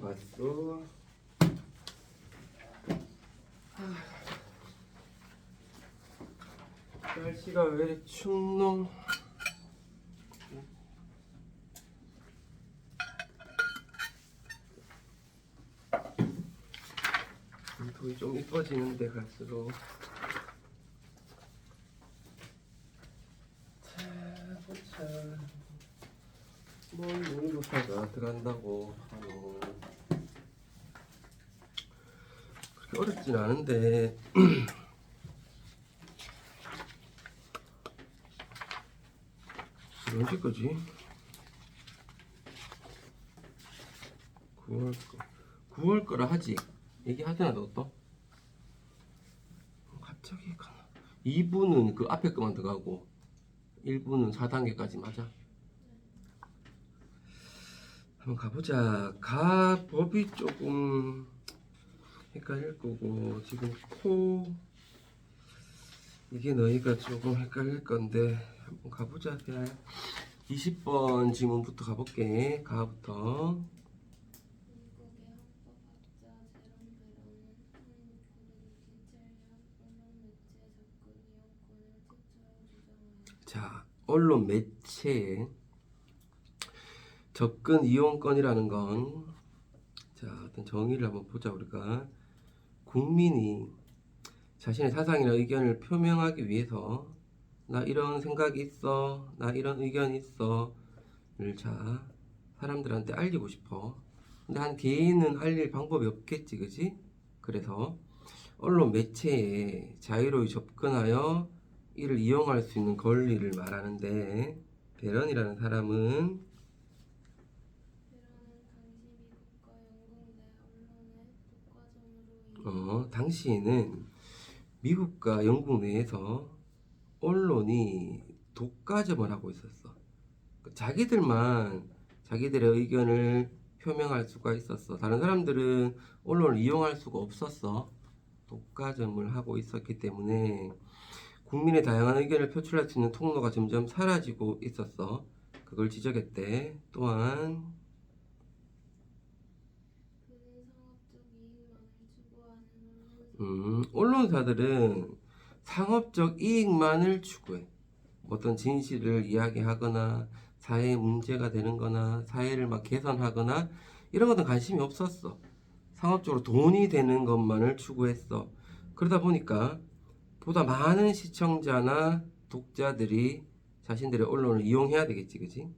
왔어. 날씨가 왜 이렇게 춥노? 돌이 좀 이뻐지는데 갈수록. 자, 보자. 뭔 모의고사가 들어간다고 하노. 그렇게 어렵진 않은데 언제 거지? 9월 거라 하지. 얘기하잖아 너 또. 갑자기 가나. 2부는 그 앞에 거만 들어가고 1부는 4단계까지 맞아. 한번 가보자. 가법이 조금 헷갈릴 거고 지금 코 이게 너희가 조금 헷갈릴 건데 한번 가보자. 그냥 20번 지문부터 가볼게. 가부터. 자, 언론 매체에 접근 이용권이라는 건, 자, 어떤 정의를 한번 보자. 우리가 국민이 자신의 사상이나 의견을 표명하기 위해서 나 이런 생각이 있어, 나 이런 의견이 있어를 자 사람들한테 알리고 싶어. 근데 한 개인은 알릴 방법이 없겠지, 그지? 그래서 언론 매체에 자유로이 접근하여 이를 이용할 수 있는 권리를 말하는데, 베런이라는 사람은 당시에는 미국과 영국 내에서 언론이 독과점을 하고 있었어. 자기들만 자기들의 의견을 표명할 수가 있었어. 다른 사람들은 언론을 이용할 수가 없었어. 독과점을 하고 있었기 때문에 국민의 다양한 의견을 표출할 수 있는 통로가 점점 사라지고 있었어. 그걸 지적했대. 또한 언론사들은 상업적 이익만을 추구해. 어떤 진실을 이야기하거나 사회에 문제가 되는 거나 사회를 막 개선하거나 이런 것은 관심이 없었어. 상업적으로 돈이 되는 것만을 추구했어. 그러다 보니까 보다 많은 시청자나 독자들이 자신들의 언론을 이용해야 되겠지, 그지?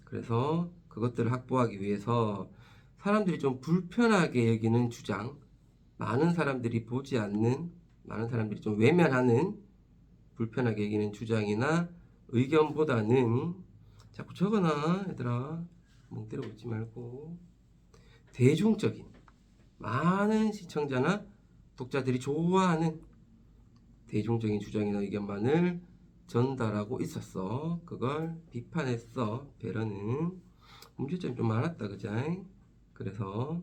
그래서 그것들을 확보하기 위해서 사람들이 좀 불편하게 여기는 주장, 많은 사람들이 보지 않는, 많은 사람들이 좀 외면하는 불편하게 여기는 주장이나 의견보다는, 자꾸 적어놔 얘들아, 멍 때려 웃지 말고, 대중적인 많은 시청자나 독자들이 좋아하는 대중적인 주장이나 의견만을 전달하고 있었어. 그걸 비판했어. 베런은. 문제점이 좀 많았다, 그자? 그래서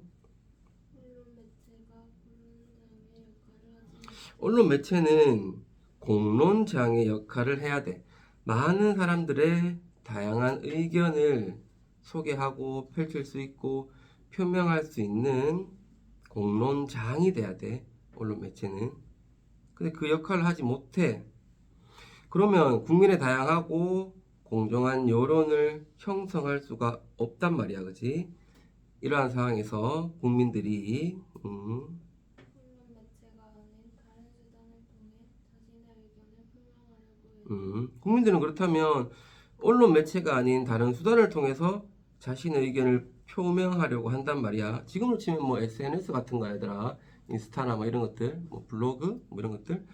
언론 매체는 공론장의 역할을 해야 돼. 많은 사람들의 다양한 의견을 소개하고 펼칠 수 있고 표명할 수 있는 공론장이 돼야 돼. 언론 매체는. 근데 그 역할을 하지 못해. 그러면 국민의 다양하고 공정한 여론을 형성할 수가 없단 말이야, 그지? 이러한 상황에서 국민들이 국민들은 그렇다면 언론 매체가 아닌 다른 수단을 통해서 자신의 의견을 표명하려고 한단 말이야. 지금으로 치면 뭐 SNS 같은 거 얘들아, 인스타나 뭐 이런 것들, 뭐 블로그 뭐 이런 것들,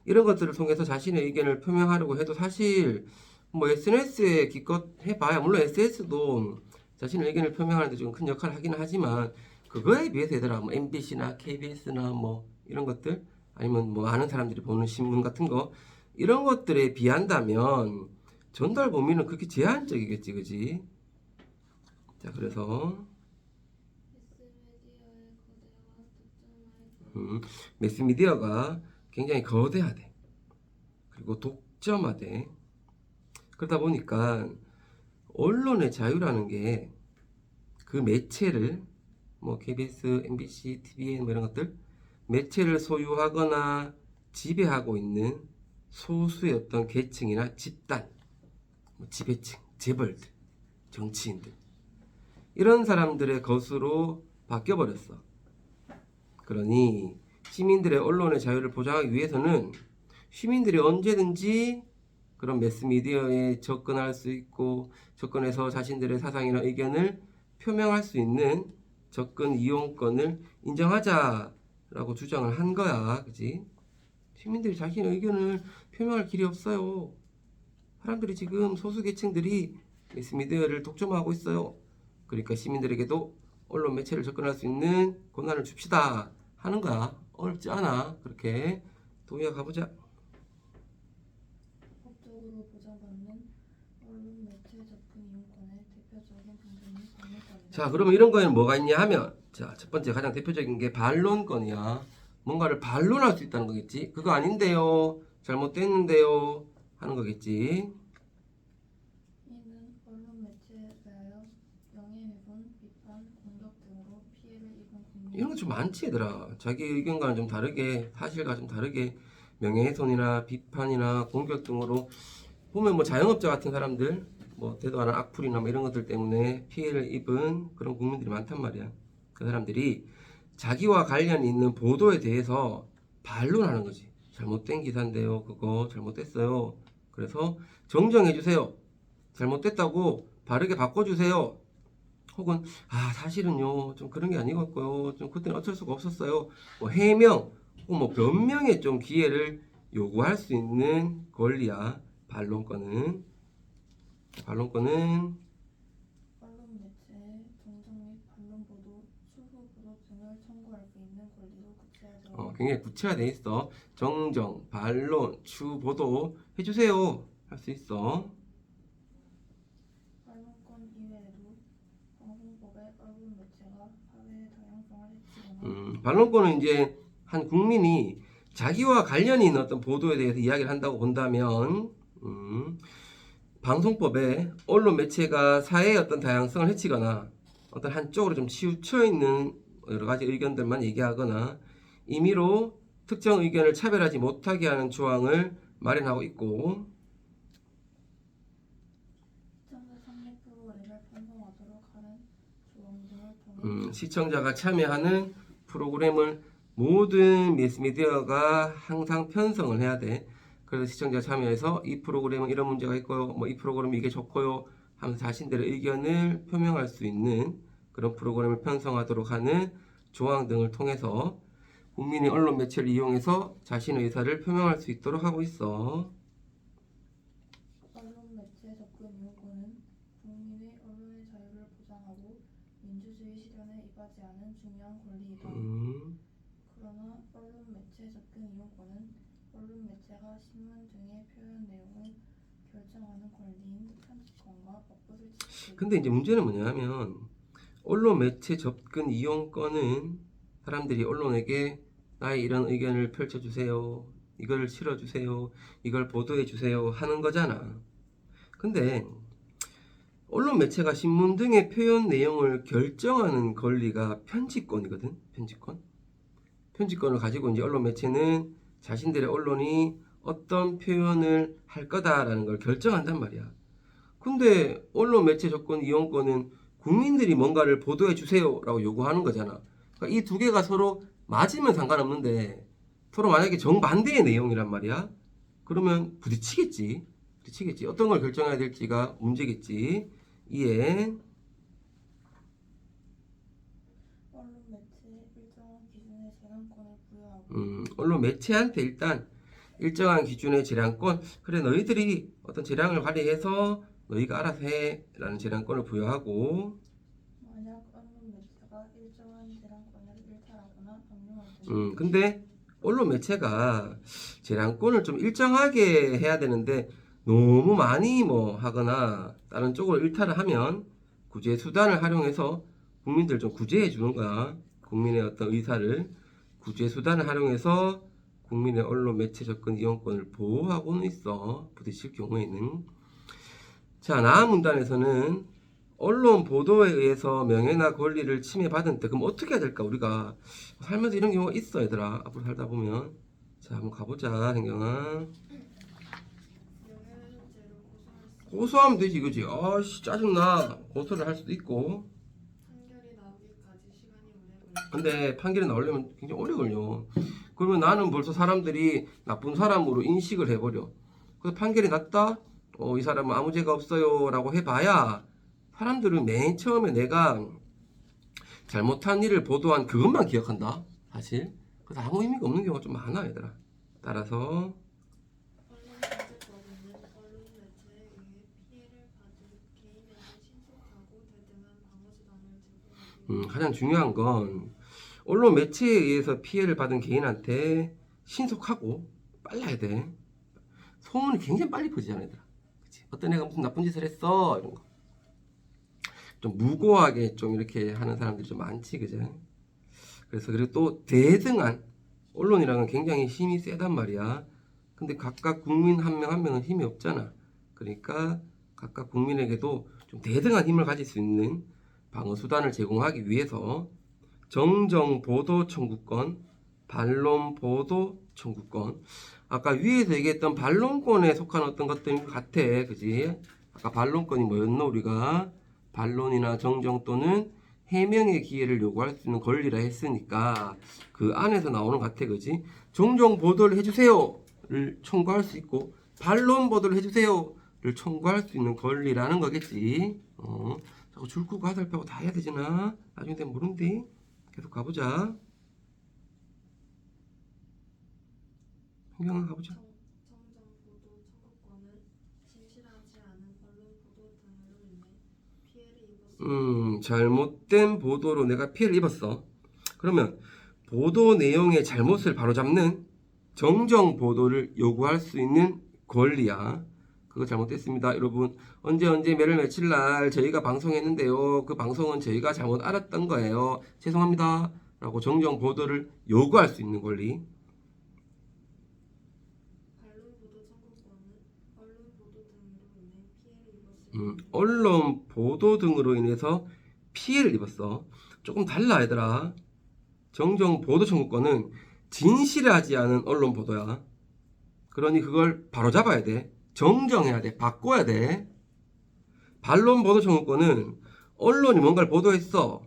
이런 것들을 통해서 자신의 의견을 표명하려고 해도 사실 뭐 SNS에 기껏 해봐야, 물론 SNS도 자신의 의견을 표명하는데 좀 큰 역할을 하긴 하지만 그거에 비해서 얘들아 뭐 MBC나 KBS나 뭐 이런 것들, 아니면 뭐 많은 사람들이 보는 신문 같은 거, 이런 것들에 비한다면 전달 범위는 그렇게 제한적이겠지, 그지? 자, 그래서 매스미디어가 굉장히 거대하대. 그리고 독점하대. 그러다 보니까 언론의 자유라는 게 그 매체를 뭐 KBS, MBC, TVN 뭐 이런 것들 매체를 소유하거나 지배하고 있는 소수의 어떤 계층이나 집단, 뭐 지배층, 재벌들, 정치인들 이런 사람들의 것으로 바뀌어버렸어. 그러니 시민들의 언론의 자유를 보장하기 위해서는 시민들이 언제든지 그런 매스미디어에 접근할 수 있고 접근해서 자신들의 사상이나 의견을 표명할 수 있는 접근 이용권을 인정하자라고 주장을 한 거야. 그지? 시민들이 자신의 의견을 표명할 길이 없어요. 사람들이 지금 소수 계층들이 매스미디어를 독점하고 있어요. 그러니까 시민들에게도 언론 매체를 접근할 수 있는 권한을 줍시다 하는 거야. 어렵지 않아. 그렇게 동의가 가보자. 법적으로 보장받는 언론 매체 접근 이용권의 대표적인 방법이 반론권이다. 자, 그러면 이런 거에는 뭐가 있냐 하면, 자, 첫 번째 가장 대표적인 게 반론권이야. 뭔가를 반론할 수 있다는 거겠지. 그거 아닌데요, 잘못됐는데요 하는 거겠지. 이는 언론 매체에 대하여 명예훼손, 비판, 공격 등으로 피해를 입은 국민 이런 거 좀 많지 얘들아. 자기 의견과는 좀 다르게, 사실과 좀 다르게 명예훼손이나 비판이나 공격 등으로 보면 뭐 자영업자 같은 사람들, 뭐 대도 않은 악플이나 뭐 이런 것들 때문에 피해를 입은 그런 국민들이 많단 말이야. 그 사람들이 자기와 관련이 있는 보도에 대해서 반론하는 거지. 잘못된 기사인데요, 그거 잘못됐어요. 그래서 정정해 주세요. 잘못됐다고 바르게 바꿔주세요. 혹은 사실은요 좀 그런 게 아니었고요, 좀 그때는 어쩔 수가 없었어요. 뭐 해명 혹은 뭐 변명의 좀 기회를 요구할 수 있는 권리야. 반론권은 언론 매체의 정정 및 반론 보도, 추후 보도 등을 청구할 수 있는 권리도 구체화되어 있다. 굉장히 구체화돼 있어. 정정, 반론, 추 보도 해주세요 할 수 있어. 반론권 이외에도 방송법의 언론 매체가 사회의 다양성을 해치거나 반론권은 이제 한 국민이 자기와 관련이 있는 어떤 보도에 대해서 이야기를 한다고 본다면, 방송법에 언론 매체가 사회의 어떤 다양성을 해치거나 어떤 한쪽으로 좀 치우쳐 있는 여러 가지 의견들만 얘기하거나 임의로 특정 의견을 차별하지 못하게 하는 조항을 마련하고 있고, 시청자 참여 프로그램을 편성하도록 하는 조항 등을 통해 시청자가 참여하는 프로그램을 모든 매스미디어가 항상 편성을 해야 돼. 그래서 시청자 참여해서 이 프로그램은 이런 문제가 있고요, 뭐 이 프로그램은 이게 좋고요 하면서 자신들의 의견을 표명할 수 있는 그런 프로그램을 편성하도록 하는 조항 등을 통해서 국민이 언론 매체를 이용해서 자신의 의사를 표명할 수 있도록 하고 있어. 언론 매체 접근 이용권은 국민의 언론의 자유를 보장하고 민주주의 실현에 입하지 않은 중요한 권리이다. 그러나 언론 매체 접근 이용권은 언론 매체가 신문 등의 표현 내용을 결정하는 권리인 편집권과 법부를 지키고 근데 이제 문제는 뭐냐면 언론 매체 접근 이용권은 사람들이 언론에게 나의 이런 의견을 펼쳐주세요, 이걸 실어주세요, 이걸 보도해주세요 하는 거잖아. 근데 언론 매체가 신문 등의 표현 내용을 결정하는 권리가 편집권이거든. 편집권을 가지고 이제 언론 매체는 자신들의 언론이 어떤 표현을 할 거다라는 걸 결정한단 말이야. 근데 언론 매체 접근 이용권은 국민들이 뭔가를 보도해 주세요라고 요구하는 거잖아. 그러니까 이 두 개가 서로 맞으면 상관없는데 서로 만약에 정반대의 내용이란 말이야. 그러면 부딪히겠지. 어떤 걸 결정해야 될지가 문제겠지. 이해. 언론 매체에 일정한 기준의 재량권을 부여하고 언론 매체한테 일단 일정한 기준의 재량권, 그래 너희들이 어떤 재량을 발휘해서 너희가 알아서 해라는 재량권을 부여하고, 만약 언론 매체가 일정한 재량권을 일탈하거나 강요할 때는 근데 언론 매체가 재량권을 좀 일정하게 해야 되는데 너무 많이 뭐 하거나 다른 쪽으로 일탈을 하면 구제 수단을 활용해서 국민들 좀 구제해 주는 거야. 국민의 어떤 의사를 구제 수단을 활용해서 국민의 언론 매체 접근 이용권을 보호하고는 있어. 부딪힐 경우에는. 자, 나은 문단에서는 언론 보도에 의해서 명예나 권리를 침해받은 때 그럼 어떻게 해야 될까? 우리가 살면서 이런 경우가 있어 얘들아. 앞으로 살다 보면. 자 한번 가보자 행경아. 명예훼손죄로 고소할 수 고소하면 되지 그지? 아씨 짜증나. 고소를 할 수도 있고. 판결이 나오기까지 시간이 오래 걸려. 근데 판결이 나오려면 굉장히 오래 걸려. 그러면 나는 벌써 사람들이 나쁜 사람으로 인식을 해버려. 그래서 판결이 났다? 이 사람은 아무 죄가 없어요 라고 해봐야 사람들은 맨 처음에 내가 잘못한 일을 보도한 그것만 기억한다 사실. 그래서 아무 의미가 없는 경우가 좀 많아 얘들아. 따라서 언론중재법에는 언론 매체에 의해 피해를 받은 개인에게 신속하고 대등한 방어수단을 제공하기 가장 중요한 건 언론 매체에 의해서 피해를 받은 개인한테 신속하고 빨라야 돼. 소문이 굉장히 빨리 퍼지잖아 얘들아. 그치? 어떤 애가 무슨 나쁜 짓을 했어 이런 거. 좀 무고하게 좀 이렇게 하는 사람들이 좀 많지 그죠? 그래서 그리고 또 대등한 언론이라는 건 굉장히 힘이 세단 말이야. 근데 각각 국민 한 명 한 명은 힘이 없잖아. 그러니까 각각 국민에게도 좀 대등한 힘을 가질 수 있는 방어 수단을 제공하기 위해서 정정 보도 청구권, 반론 보도 청구권. 아까 위에서 얘기했던 반론권에 속한 어떤 것들인 것 같아, 그지? 아까 반론권이 뭐였노? 우리가 반론이나 정정 또는 해명의 기회를 요구할 수 있는 권리라 했으니까 그 안에서 나오는 것 같아, 그지? 정정 보도를 해주세요를 청구할 수 있고 반론 보도를 해주세요를 청구할 수 있는 권리라는 거겠지. 자꾸 줄 끄고 하달 빼고 다 해야 되잖아. 나중에 되면 모른디. 계속 가보자. 현경아 가보자. 정정 보도 청구권은 진실하지 않은 언론 보도 등으로 인해 피해를 입었습니다. 잘못된 보도로 내가 피해를 입었어. 그러면 보도 내용의 잘못을 바로잡는 정정 보도를 요구할 수 있는 권리야. 그거 잘못됐습니다. 여러분 언제 매를 며칠 날 저희가 방송했는데요. 그 방송은 저희가 잘못 알았던 거예요. 죄송합니다. 라고 정정 보도를 요구할 수 있는 권리. 반론 보도 청구권은 언론 보도 등으로 인해 피해를 입었습니다. 언론 보도 등으로 인해서 피해를 입었어. 조금 달라 얘들아. 정정 보도 청구권은 진실하지 않은 언론 보도야. 그러니 그걸 바로잡아야 돼. 정정해야 돼. 바꿔야 돼. 반론 보도 청구권은 언론이 뭔가를 보도했어.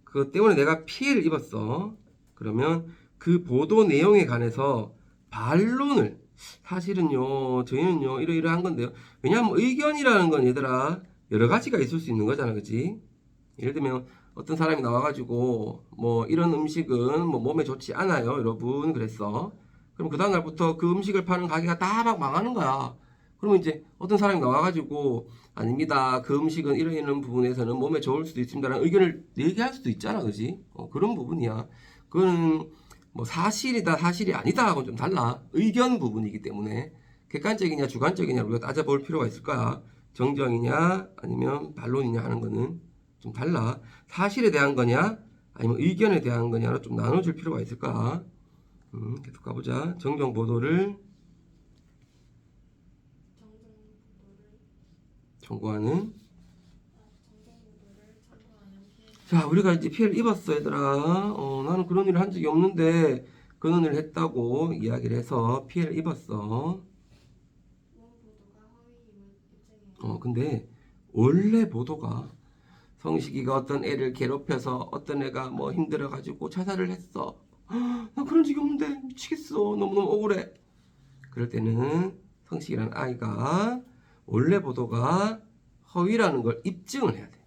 그것 때문에 내가 피해를 입었어. 그러면 그 보도 내용에 관해서 반론을 사실은요 저희는요 이러이러한 건데요. 왜냐하면 의견이라는 건 얘들아 여러 가지가 있을 수 있는 거잖아 그지? 예를 들면 어떤 사람이 나와가지고 뭐 이런 음식은 뭐 몸에 좋지 않아요 여러분 그랬어. 그럼 그 다음날부터 그 음식을 파는 가게가 다 막 망하는 거야. 그러면 이제 어떤 사람이 나와가지고 아닙니다. 그 음식은 이런 부분에서는 몸에 좋을 수도 있습니다라는 의견을 얘기할 수도 있잖아, 그지? 그런 부분이야. 그거는 뭐 사실이다, 사실이 아니다 하고는 좀 달라. 의견 부분이기 때문에 객관적이냐, 주관적이냐 우리가 따져볼 필요가 있을 거야. 정정이냐, 아니면 반론이냐 하는 거는 좀 달라. 사실에 대한 거냐, 아니면 의견에 대한 거냐로 좀 나눠줄 필요가 있을 거야. 계속 가보자. 정정 보도를 청구하는. 자, 우리가 이제 피해를 입었어, 얘들아. 나는 그런 일을 한 적이 없는데 그런 일을 했다고 이야기를 해서 피해를 입었어. 근데 원래 보도가 성식이가 어떤 애를 괴롭혀서 어떤 애가 뭐 힘들어가지고 자살을 했어. 나 그런 적이 없는데 미치겠어. 너무너무 억울해. 그럴 때는 성식이라는 아이가 원래 보도가 허위라는 걸 입증을 해야 돼.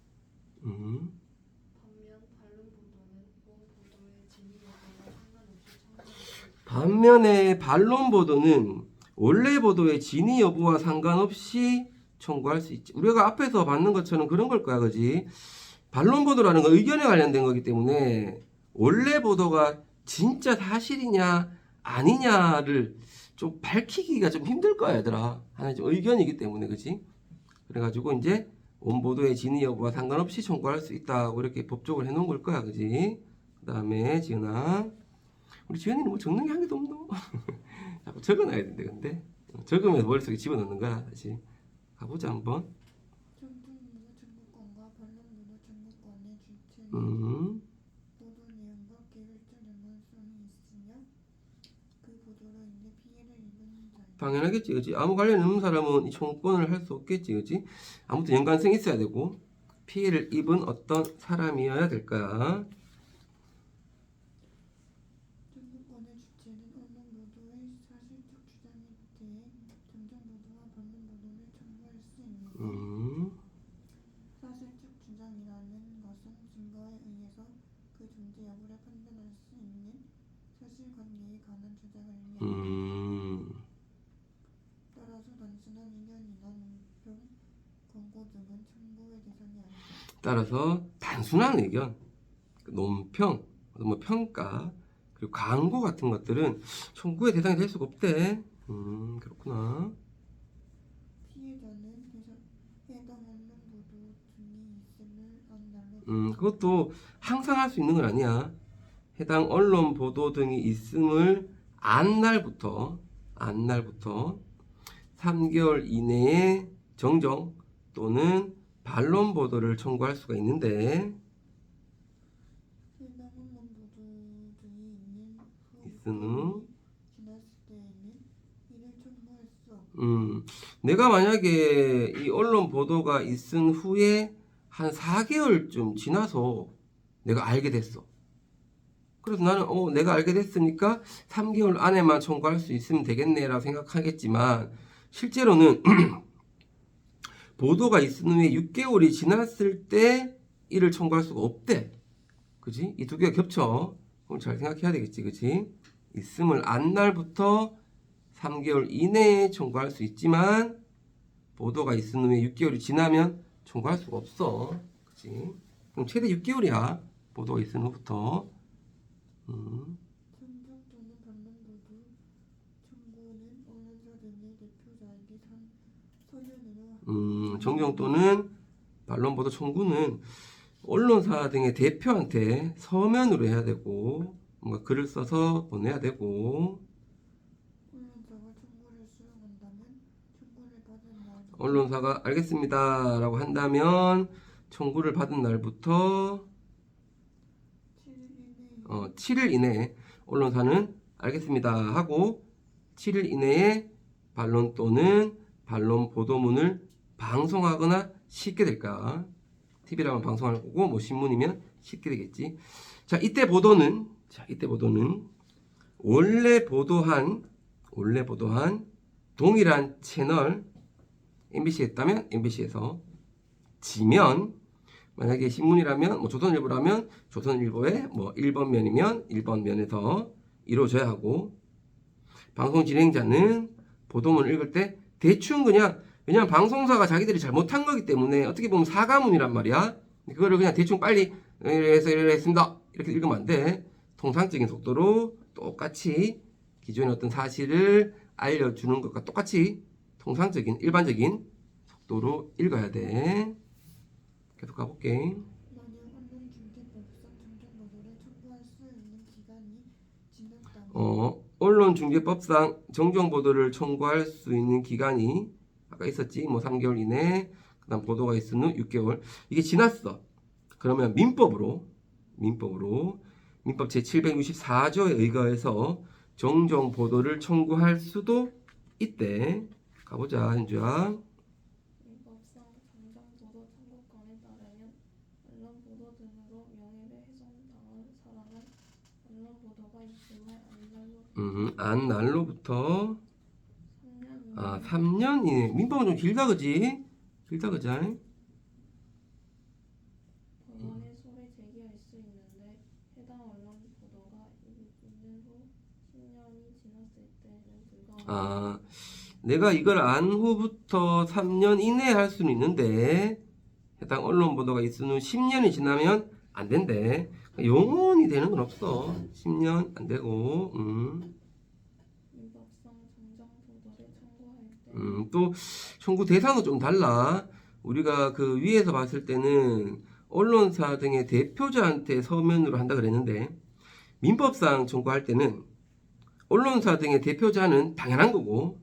반면 반론 보도는 본 보도의 진위 여부와 상관없이 청구할 반면에 반론 보도는 원래 보도의 진위 여부와 상관없이 청구할 수 있지. 우리가 앞에서 봤는 것처럼 그런 걸 거야, 그지? 반론 보도라는 건 의견에 관련된 거기 때문에 원래 보도가 진짜 사실이냐 아니냐를 좀 밝히기가 좀 힘들 거야, 얘들아. 하나의 좀 의견이기 때문에, 그지? 그래가지고 이제 원보도의 진위 여부와 상관없이 청구할 수 있다고 이렇게 법적으로 해놓은 걸 거야, 그지? 그 다음에 지은아, 우리 지은이는 뭐 적는 게 한 개도 없노? 자꾸 적어놔야 된대, 근데 적으면서 머릿속에 집어넣는 거야, 다시. 가보자 한번. 정정 보도 청구권과 반론 주체는 보도 내용과 계획적인 원성이 있으며 그 보도로 인해 피해를 입은 자입니다. 당연하겠지, 그지? 아무 관련 없는 사람은 이 청구권을 할 수 없겠지, 그지? 아무튼 연관성이 있어야 되고 피해를 입은 어떤 사람이어야 될 거야. 청구권의 주체는 언론 보도의 사실적 주장에 대해 정정 보도와 반론 보도를 청구할 수 있는데 사실적 주장이라는 것은 증거에 의해서 그 존재 여부를 판단할 수 있는 사실관계에 관한 주장을 의미합니다. 따라서 단순한 의견이나 논평, 권고 등은 청구의 대상이 아니다. 따라서 단순한 의견, 논평, 뭐 평가, 그리고 광고 같은 것들은 청구의 대상이 될 수가 없대. 그렇구나. 피해자는 해당 언론 보도 등이 있음을 안달로 그것도 항상 할 수 있는 건 아니야. 해당 언론 보도 등이 있음을 안 날부터 3개월 이내에 정정 또는 반론 보도를 청구할 수가 있는데 해당 언론 보도 등이 있은 후 지났을 때에는 이를 청구할 수 없고 내가 만약에 이 언론 보도가 있은 후에 한 4개월쯤 지나서 내가 알게 됐어. 그래서 나는 내가 알게 됐으니까 3개월 안에만 청구할 수 있으면 되겠네라고 생각하겠지만 실제로는 보도가 있은 후에 6개월이 지났을 때 이를 청구할 수가 없대. 그지? 이 두 개가 겹쳐. 그럼 잘 생각해야 되겠지. 그지? 있음을 안 날부터 3개월 이내에 청구할 수 있지만 보도가 있은 후에 6개월이 지나면 청구할 수가 없어. 그지? 그럼 최대 6개월이야. 보도가 있은 후부터. 정정 또는 반론 보도 청구는 언론사 등의 대표자에게 서면으로 정정 또는 반론 보도 청구는 언론사 등의 대표한테 서면으로 해야 되고 뭔가 글을 써서 보내야 되고 언론사가 청구를 수용한다면 청구를 받은 날부터 언론사가 알겠습니다 라고 한다면 청구를 받은 날부터 7일 이내에 언론사는 알겠습니다 하고 7일 이내에 반론 또는 반론 보도문을 방송하거나 싣게 될까. TV라면 방송할 거고 뭐 신문이면 싣게 되겠지. 자, 이때 보도는 원래 보도한 동일한 채널 MBC에 있다면 MBC에서 지면 만약에 신문이라면 뭐 조선일보라면 조선일보의 뭐 1번 면이면 1번 면에서 이루어져야 하고 방송 진행자는 보도문을 읽을 때 대충 그냥 왜냐면 방송사가 자기들이 잘못한 거기 때문에 어떻게 보면 사과문이란 말이야. 그거를 그냥 대충 빨리 이래서 이랬습니다 이렇게 읽으면 안 돼. 통상적인 속도로 똑같이 기존의 어떤 사실을 알려주는 것과 똑같이 통상적인 일반적인 속도로 읽어야 돼. 계속 가볼게. 만약 언론중재법상 정정 보도를 청구할 수 있는 기간이 지났다면 언론중재법상 정정 보도를 청구할 수 있는 기간이 아까 있었지. 뭐 3개월 이내, 그다음 보도가 있은 후 6개월. 이게 지났어. 그러면 민법 제764조에 의거해서 정정 보도를 청구할 수도 있대. 가보자, 현주야. 민법상 정정 보도 청구권에 따르면 언론 보도 등으로 명예를 훼손당한 사람은 언론 보도가 있음을 안 날로부터 3년 이내 3년 이내. 민법은 좀 길다, 그지? 그지? 법원에 소를 제기할 수 있는데 해당 언론 보도가 있는 후 10년이 지났을 때는 불가하고 내가 이걸 안 후부터 3년 이내에 할 수는 있는데 해당 언론 보도가 있은 후 10년이 지나면 안 된대. 영원히 되는 건 없어. 10년 안 되고. 민법상 정정 보도를 청구할 때 또 청구 대상은 좀 달라. 우리가 그 위에서 봤을 때는 언론사 등의 대표자한테 서면으로 한다 그랬는데 민법상 청구할 때는 언론사 등의 대표자는 당연한 거고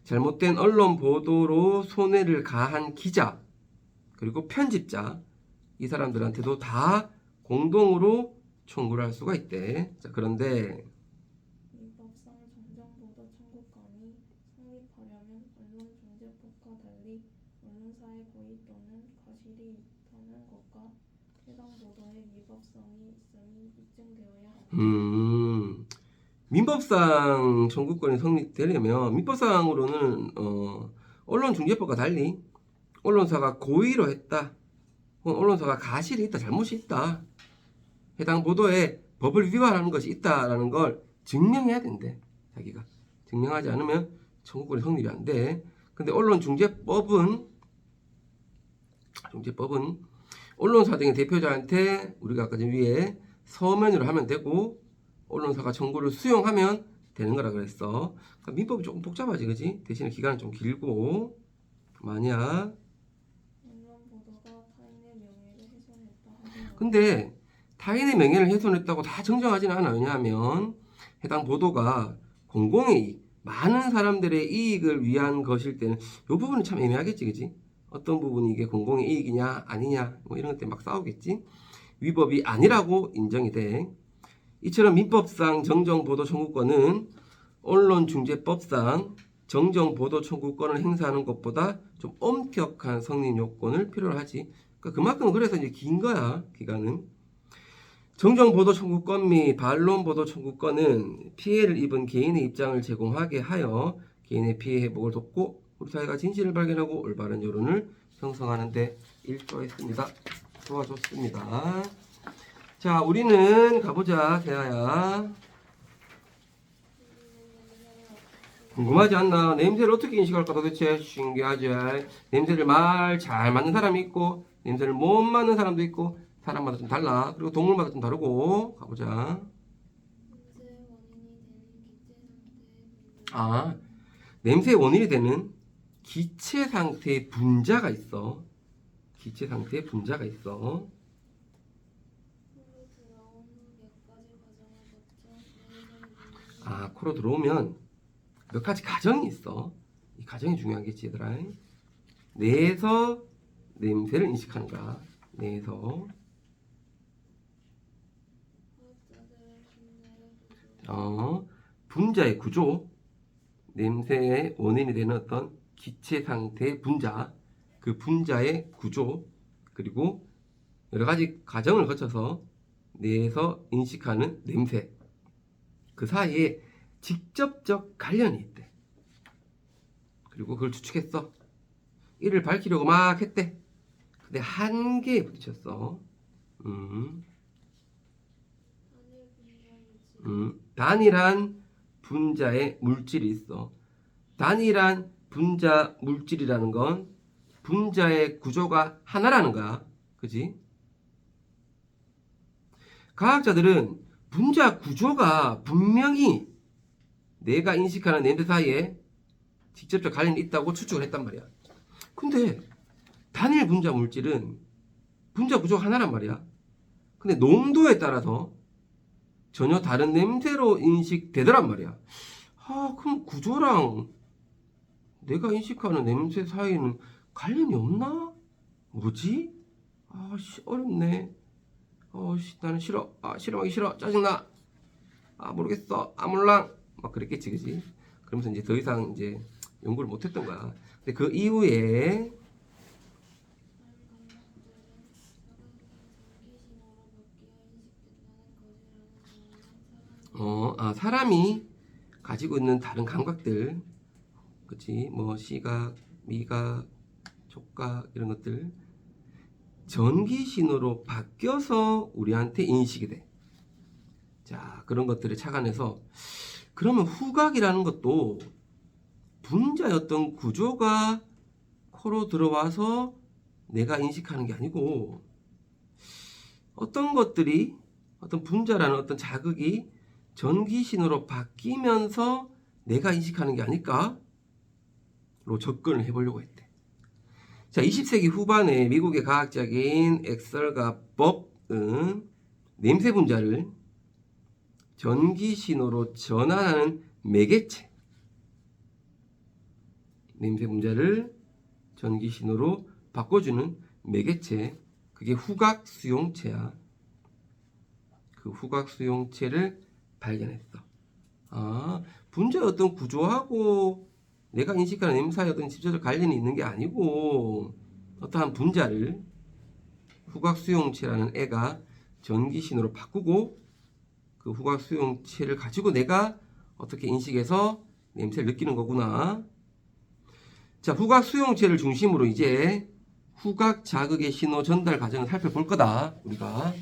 잘못된 언론 보도로 손해를 가한 기자 그리고 편집자 이 사람들한테도 다 공동으로 청구를 할 수가 있대. 자, 그런데 민법상 정정보도 청구권이 성립하려면 언론중재법과 달리 언론사의 고의 또는 과실이 있다는 것과 해당 보도의 위법성이 있음이 입증되어야 합니다. 민법상 청구권이 성립되려면 민법상으로는 언론중재법과 달리 언론사가 고의로 했다, 혹은 언론사가 가실이 있다, 잘못이 있다, 해당 보도에 법을 위반하는 것이 있다라는 걸 증명해야 된대. 자기가 증명하지 않으면 청구권이 성립이 안 돼. 근데 언론중재법은 언론사 등의 대표자한테 우리가 아까 전 위에 서면으로 하면 되고 언론사가 청구를 수용하면 되는 거라 그랬어. 그러니까 민법이 조금 복잡하지, 그지? 대신에 기간은 좀 길고. 만약 언론 보도가 타인의 명예를 훼손했다 하면 근데 타인의 명예를 훼손했다고 다 정정하지는 않아. 왜냐하면 해당 보도가 공공의 이익, 많은 사람들의 이익을 위한 것일 때는 이 부분은 참 애매하겠지, 그지? 어떤 부분이 이게 공공의 이익이냐 아니냐 뭐 이런 것 때문에 막 싸우겠지. 위법이 아니라고 인정이 돼. 이처럼 민법상 정정보도 청구권은 언론중재법상 정정보도 청구권을 행사하는 것보다 좀 엄격한 성립 요건을 필요로 하지. 그러니까 그만큼 그래서 이제 긴 거야, 기간은. 정정보도 청구권 및 반론보도 청구권은 피해를 입은 개인의 입장을 제공하게 하여 개인의 피해 회복을 돕고 우리 사회가 진실을 발견하고 올바른 여론을 형성하는 데 일조했습니다. 도와줬습니다. 자, 우리는 가보자, 세아야. 궁금하지 않나? 냄새를 어떻게 인식할까 도대체? 신기하지? 냄새를 말 잘 맡는 사람이 있고 냄새를 못 맡는 사람도 있고 사람마다 좀 달라. 그리고 동물마다 좀 다르고. 가보자. 냄새의 원인이 되는 기체 상태의 분자가 있어. 기체 상태의 분자가 있어. 코로 들어오면 몇 가지 과정이 있어. 이 과정이 중요하겠지, 얘들아. 뇌에서 냄새를 인식하는 거야. 뇌에서. 분자의 구조. 냄새의 원인이 되는 어떤 기체 상태의 분자. 그 분자의 구조. 그리고 여러 가지 과정을 거쳐서 뇌에서 인식하는 냄새. 그 사이에 직접적 관련이 있대. 그리고 그걸 추측했어. 이를 밝히려고 막 했대. 근데 한계에 부딪혔어. 단일한 분자의 물질이 있어. 단일한 분자 물질이라는 건 분자의 구조가 하나라는 거야. 그지? 과학자들은 분자 구조가 분명히 내가 인식하는 냄새 사이에 직접적 관련이 있다고 추측을 했단 말이야. 근데 단일 분자 물질은 분자 구조가 하나란 말이야. 근데 농도에 따라서 전혀 다른 냄새로 인식되더란 말이야. 그럼 구조랑 내가 인식하는 냄새 사이에는 관련이 없나? 뭐지? 어렵네. 나는 싫어. 싫어하기 싫어. 짜증나. 모르겠어. 몰랑. 막 그랬겠지, 그지? 그러면서 이제 더 이상 이제 연구를 못했던 거야. 근데 그 이후에 사람이 가지고 있는 다른 감각들, 그치? 뭐 시각, 미각, 촉각 이런 것들 전기 신호로 바뀌어서 우리한테 인식이 돼. 자, 그런 것들을 착안해서 그러면 후각이라는 것도 분자의 어떤 구조가 코로 들어와서 내가 인식하는 게 아니고 어떤 것들이 어떤 분자라는 어떤 자극이 전기 신호로 바뀌면서 내가 인식하는 게 아닐까로 접근을 해보려고 했대. 자, 20세기 후반에 미국의 과학자인 엑셀과 법은 냄새 분자를 전기 신호로 전환하는 매개체, 냄새 분자를 전기 신호로 바꿔주는 매개체, 그게 후각 수용체야. 그 후각 수용체를 발견했어. 아, 분자의 어떤 구조하고 내가 인식하는 냄새의 어떤 직접적 관련이 있는 게 아니고 어떠한 분자를 후각 수용체라는 애가 전기 신호로 바꾸고 그 후각 수용체를 가지고 내가 어떻게 인식해서 냄새를 느끼는 거구나. 자, 후각 수용체를 중심으로 이제 후각 자극의 신호 전달 과정을 살펴볼 거다. 우리가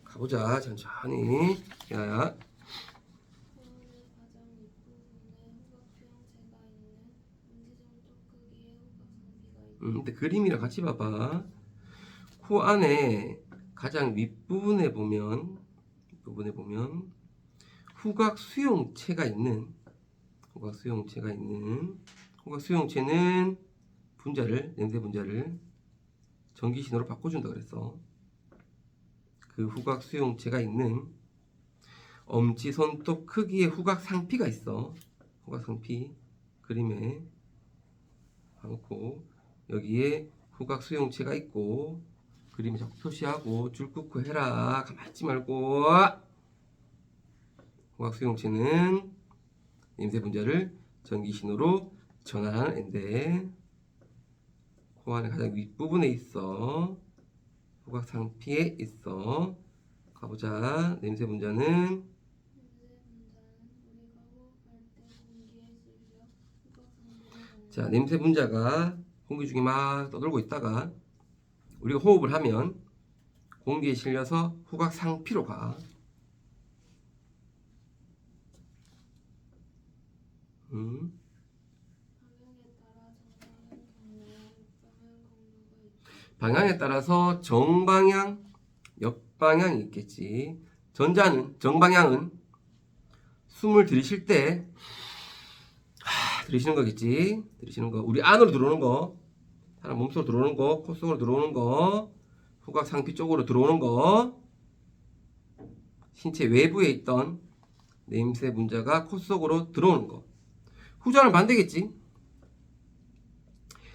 가보자. 천천히. 야, 코안의 가장 윗부분에 후각 수용체가 있는 음지정도 크기의 후각 상피가 있다. 근데 그림이랑 같이 봐봐. 코 안에 가장 윗부분에 보면 후각 수용체가 있는 후각 수용체는 분자를 냄새 분자를 전기 신호로 바꿔준다 그랬어. 그 후각 수용체가 있는 엄지 손톱 크기의 후각 상피가 있어. 후각 상피 그림에 봐놓고 여기에 후각 수용체가 있고 그림에 자꾸 표시하고 줄 긋고 해라. 가만히 있지 말고. 후각 수용체는 냄새 분자를 전기 신호로 전환하는 앤데 코 안에 가장 윗부분에 있어. 후각 상피에 있어. 가보자. 냄새 분자는 냄새 분자는 우리가 호흡할 때 공기에 실려 후각 상피를 받는 자, 냄새 분자가 공기 중에 막 떠돌고 있다가 우리가 호흡을 하면 공기에 실려서 후각 상피로 가. 방향에 따라 정방향, 역방향, 공류가 있다. 방향에 따라서 정방향, 역방향이 있겠지. 정방향은 숨을 들이쉴 때 들이쉬는 거겠지. 들이쉬는 거. 우리 안으로 들어오는 거. 사람 몸속으로 들어오는 거. 코 속으로 들어오는 거. 후각 상피 쪽으로 들어오는 거. 신체 외부에 있던 냄새 분자가 코 속으로 들어오는 거. 후자는 반대겠지.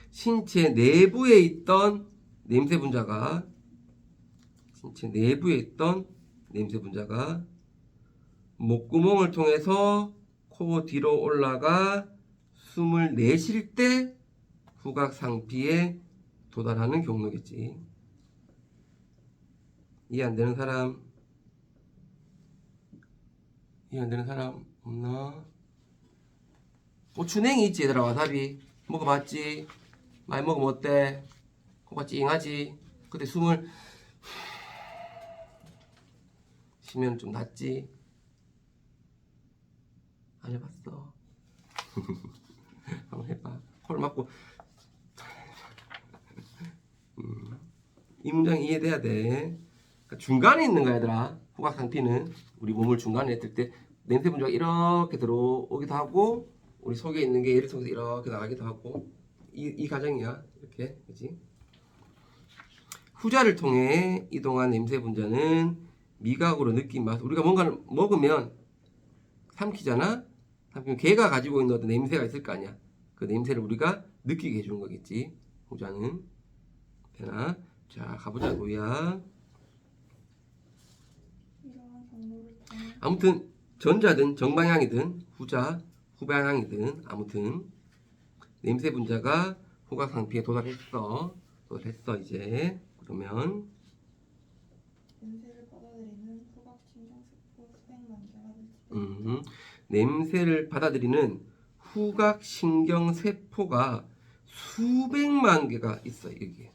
신체 내부에 있던 냄새 분자가 목구멍을 통해서 코 뒤로 올라가 숨을 내쉴 때 후각 상피에 도달하는 경로겠지. 이해 안 되는 사람? 이해 안 되는 사람 없나? 고추냉이 있지 얘들아. 와사비 먹어봤지? 많이 먹으면 어때? 코가 찡하지? 그때 숨을 쉬면 좀 낫지? 안 해봤어. 한번 해봐. 코를 막고 이 문장이 이해돼야 돼. 그러니까 중간에 있는 거야 얘들아. 후각 상피는 우리 몸을 중간에 했을 때 냄새 분자가 이렇게 들어오기도 하고 우리 속에 있는 게 얘를 통해서 이렇게 나가기도 하고 이 과정이야. 이렇게 그지? 후자를 통해 이동한 냄새 분자는 미각으로 느낀 맛. 우리가 뭔가를 먹으면 삼키잖아. 삼키면 걔가 가지고 있는 어떤 냄새가 있을 거 아니야. 그 냄새를 우리가 느끼게 해주는 거겠지. 후자는. 되나? 자, 가보자 노이야. 이러한 경로를 통해 아무튼 전자든 정방향이든 후자 후방향이든 아무튼 냄새 분자가 후각 상피에 도달했어 이제. 그러면 냄새를 받아들이는 후각 신경세포 수백만 개가 밀집해 있다. 냄새를 받아들이는 후각 신경 세포가 수백만 개가 있어. 여기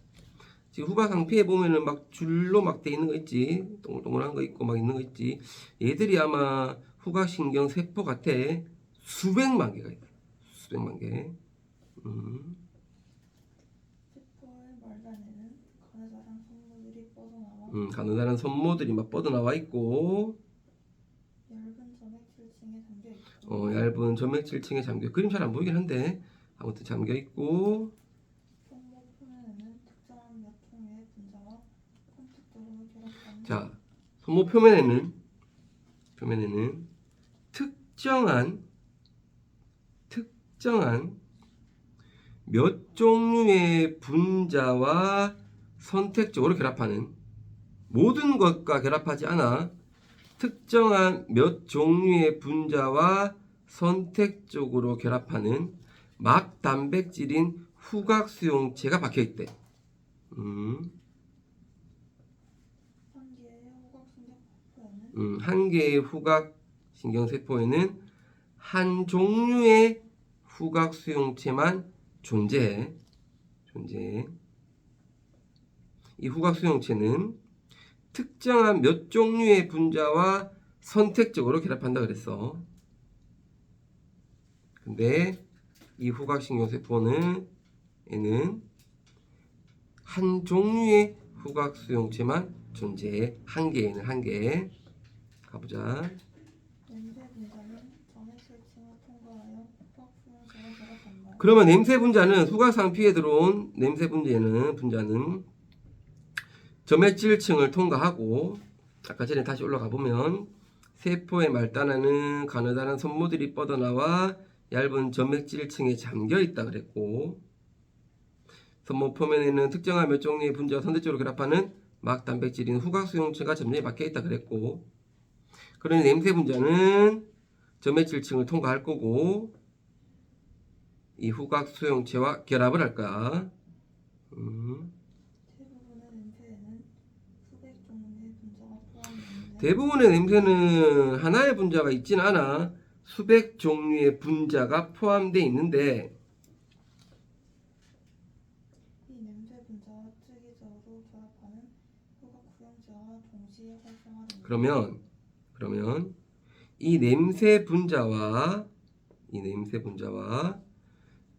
지금 후각 상피에 보면은 막 줄로 막 돼 있는 거 있지. 동글동글한 거 있고 막 있는 거 있지. 얘들이 아마 후각 신경 세포 같아. 수백만 개가 있어. 수백만 개. 세포의 말단에는 가느다란 선모들이 뻗어나와 가느다란 선모들이 막 뻗어나와 있고 얇은 점액질층에 잠겨 있고 얇은 점액질층에 잠겨. 그림 잘 안 보이긴 한데 아무튼 잠겨 있고 손목 표면에는 특정한 몇 종류의 분자와 콘택트로 결합하는 자, 손목 표면에는 특정한 몇 종류의 분자와 선택적으로 결합하는, 모든 것과 결합하지 않아 특정한 몇 종류의 분자와 선택적으로 결합하는 막 단백질인 후각 수용체가 박혀 있대. 한 개의 후각 신경세포에는 한 종류의 후각 수용체만 존재해. 이 후각 수용체는 특정한 몇 종류의 분자와 선택적으로 결합한다 그랬어. 근데 이 후각 신경세포는 얘는 한 종류의 후각 수용체만 존재해. 한 개에는 한 개. 가보자. 냄새 분자는 점액실층을 통과하여 후각 수용체와 결합한다. 그러면 냄새 분자는 후각상 피해 들어온 냄새 분자는 점액질층을 통과하고, 아까 전에 다시 올라가 보면 세포의 말단에는 가느다란 섬모들이 뻗어나와 얇은 점액질층에 잠겨 있다 그랬고, 섬모 표면에는 특정한 몇 종류의 분자와 선택적으로 결합하는 막 단백질인 후각 수용체가 점점이 박혀 있다 그랬고, 그러니 냄새 분자는 점액질층을 통과할 거고 이 후각 수용체와 결합을 할 거야. 대부분의 냄새에는 수백 종류의 분자가 포함되어 있는데 대부분의 냄새는 하나의 분자가 있진 않아. 수백 종류의 분자가 포함되어 있는데 이 냄새 분자와 특이적으로 결합하는 후각 수용체가 동시에 활성화됩니다. 그러면 이 냄새 분자와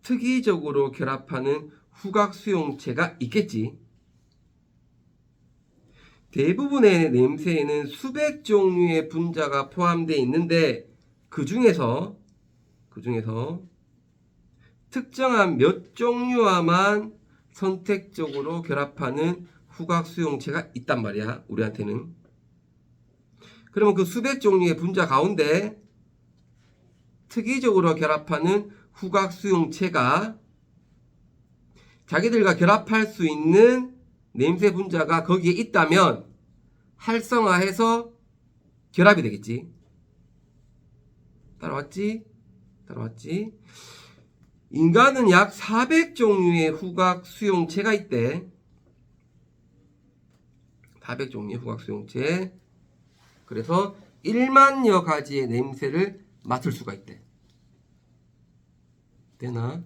특이적으로 결합하는 후각 수용체가 있겠지. 대부분의 냄새에는 수백 종류의 분자가 포함되어 있는데 그 중에서 특정한 몇 종류와만 선택적으로 결합하는 후각 수용체가 있단 말이야. 우리한테는. 그러면 그 수백 종류의 분자 가운데 특이적으로 결합하는 후각 수용체가 자기들과 결합할 수 있는 냄새 분자가 거기에 있다면 활성화해서 결합이 되겠지. 따라왔지? 인간은 약 400종류의 후각 수용체가 있대. 400종류의 후각 수용체. 그래서 1만여 가지의 냄새를 맡을 수가 있대. 되나?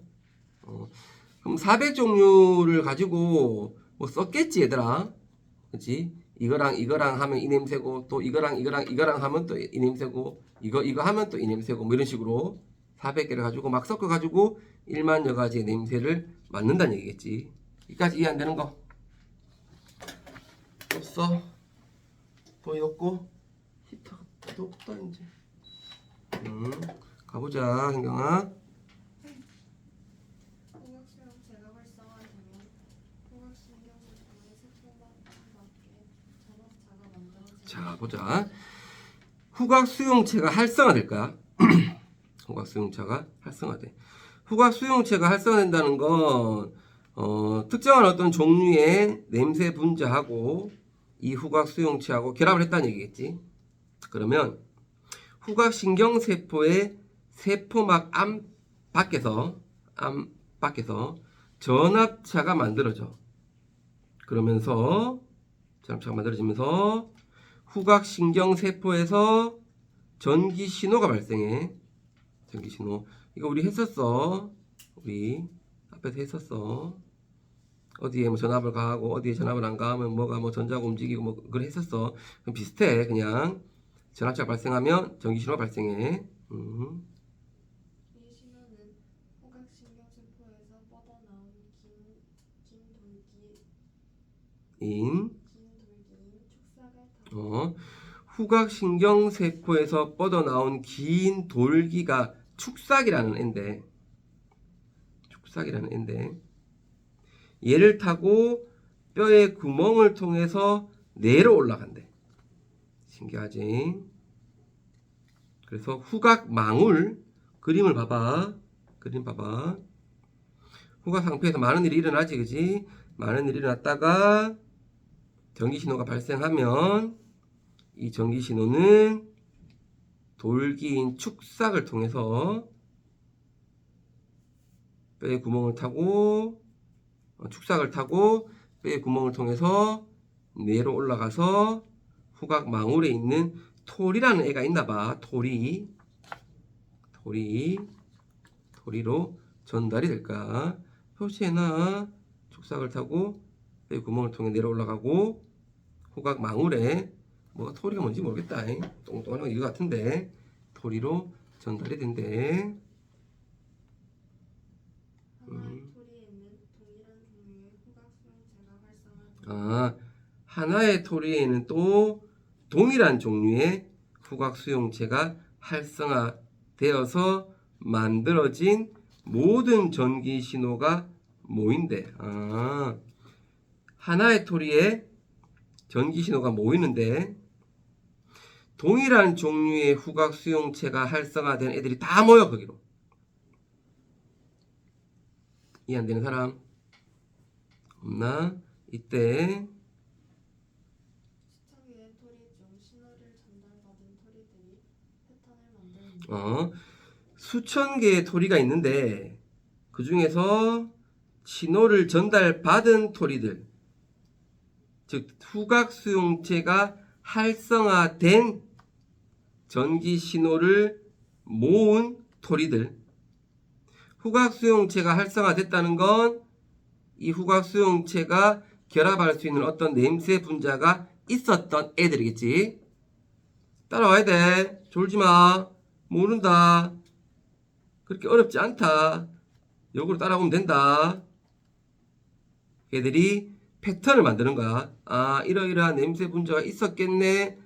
그럼 400종류를 가지고 뭐 썼겠지 얘들아. 그치? 이거랑 하면 이 냄새고, 또 이거랑 하면 또 이 냄새고, 이거 하면 또 이 냄새고, 뭐 이런 식으로 400개를 가지고 막 섞어가지고 1만여 가지의 냄새를 맡는다는 얘기겠지. 여기까지 이해 안 되는 거 없어? 보이었고? 히터가 또 없다 이제. 가보자 현경아. 후각 수용체가 활성화되면 후각신경세포의 세포만 맞게 전압차가 만들어집니다. 자 보자. 후각 수용체가 활성화될 거야. 후각 수용체가 활성화돼. 후각 수용체가 활성화된다는 건 특정한 어떤 종류의 냄새 분자하고 이 후각 수용체하고 결합을 했다는 얘기겠지. 그러면 후각 신경세포의 세포막 암 밖에서 전압차가 만들어져. 그러면서 전압차가 만들어지면서 후각 신경세포에서 전기 신호가 발생해. 전기 신호. 이거 우리 했었어. 우리 앞에서 했었어. 어디에 뭐 전압을 가하고 어디에 전압을 안 가하면 뭐가 뭐 전자가 움직이고 뭐 그걸 했었어. 그럼 비슷해. 그냥 전압차가 발생하면 전기 신호가 발생해. 이 신호는 후각신경세포에서 뻗어나온 긴 돌기인 축삭을 타고 후각 신경세포에서 뻗어나온 긴 돌기가 축삭이라는 앤데 얘를 타고 뼈의 구멍을 통해서 내려 올라간대. 신기하지? 그래서 후각 망울 그림 봐봐. 후각 상표에서 많은 일이 일어나지, 그지? 많은 일이 일어났다가 전기신호가 발생하면 이 전기신호는 돌기인 축삭을 통해서 뼈의 구멍을 타고 축삭을 타고 뼈의 구멍을 통해서 뇌로 올라가서 후각망울에 있는 토리라는 애가 있나봐. 토리로 전달이 될까. 표시에나 축삭을 타고 뼈의 구멍을 통해 내려 올라가고 후각망울에 뭐 토리가 뭔지 모르겠다. 똥똥한 건 이거 같은데 토리로 전달이 된대. 하나의 토리에는 동일한 종류의 후각 수용체가 활성화되어서 하나의 토리에는 또 동일한 종류의 후각 수용체가 활성화되어서 만들어진 모든 전기 신호가 모인대. 하나의 토리에 전기 신호가 모이는데 동일한 종류의 후각 수용체가 활성화된 애들이 다 모여 거기로. 이해 안 되는 사람 없나? 이때 시청기의 토리 중 신호를 전달받은 토리들이 패턴을 만듭니다. 수천 개의 토리가 있는데 그 중에서 신호를 전달받은 토리들, 즉 후각 수용체가 활성화된 전기 신호를 모은 토리들. 후각 수용체가 활성화됐다는 건 이 후각 수용체가 결합할 수 있는 어떤 냄새 분자가 있었던 애들이겠지. 따라와야 돼. 졸지 마. 모른다. 그렇게 어렵지 않다. 역으로 따라오면 된다. 얘들이 패턴을 만드는 거야. 이러이러한 냄새 분자가 있었겠네.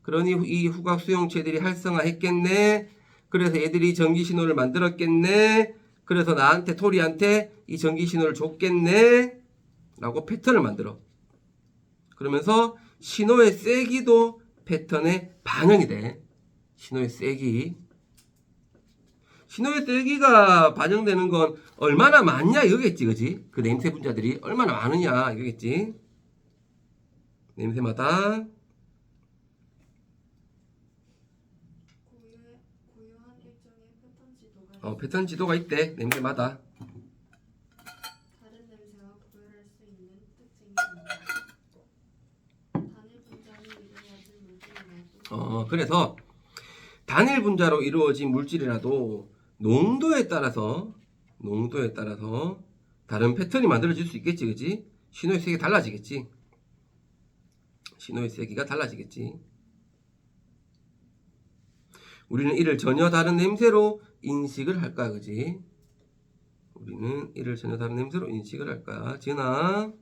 그러니 이 후각 수용체들이 활성화했겠네. 그래서 얘들이 전기 신호를 만들었겠네. 그래서 나한테 토리한테 이 전기 신호를 줬겠네. 라고 패턴을 만들어. 그러면서 신호의 세기도 패턴에 반영이 돼. 신호의 세기. 신호의 세기가 반영되는 건 얼마나 많냐 이거겠지, 그지? 그 냄새 분자들이 얼마나 많으냐 이거겠지. 냄새마다 고유한 일종의 패턴 지도가 패턴 지도가 있대. 냄새마다. 다른 냄새와 구별할 수 있는 특징이 있습니다. 단일 분자로 이루어진 물질이라도 그래서 단일 분자로 이루어진 물질이라도 농도에 따라서 다른 패턴이 만들어질 수 있겠지, 그지? 신호의 세기가 달라지겠지. 신호의 세기가 달라지겠지. 우리는 이를 전혀 다른 냄새로 인식을 할까, 그지? 우리는 이를 전혀 다른 냄새로 인식을 할까? 지은아.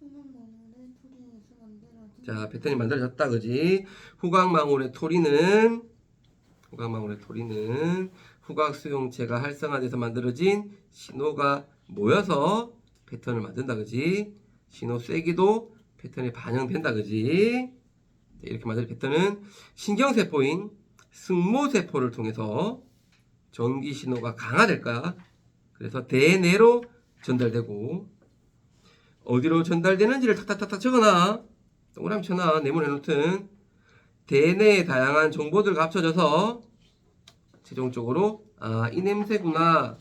후각망울의 토리에서 만들어진 자, 패턴이 만들어졌다, 그지? 후각망울의 토리는 후각 수용체가 활성화돼서 만들어진 신호가 모여서 패턴을 만든다, 그지? 신호 세기도 패턴에 반영된다, 그지? 이렇게 만든 패턴은 신경세포인 승모세포를 통해서 전기 신호가 강화될까? 그래서 대뇌로 전달되고, 어디로 전달되는지를 탁탁탁탁 적어놔. 동그라미 쳐놔. 네모네 놓든 대뇌의 다양한 정보들과 합쳐져서 최종적으로 이 냄새구나를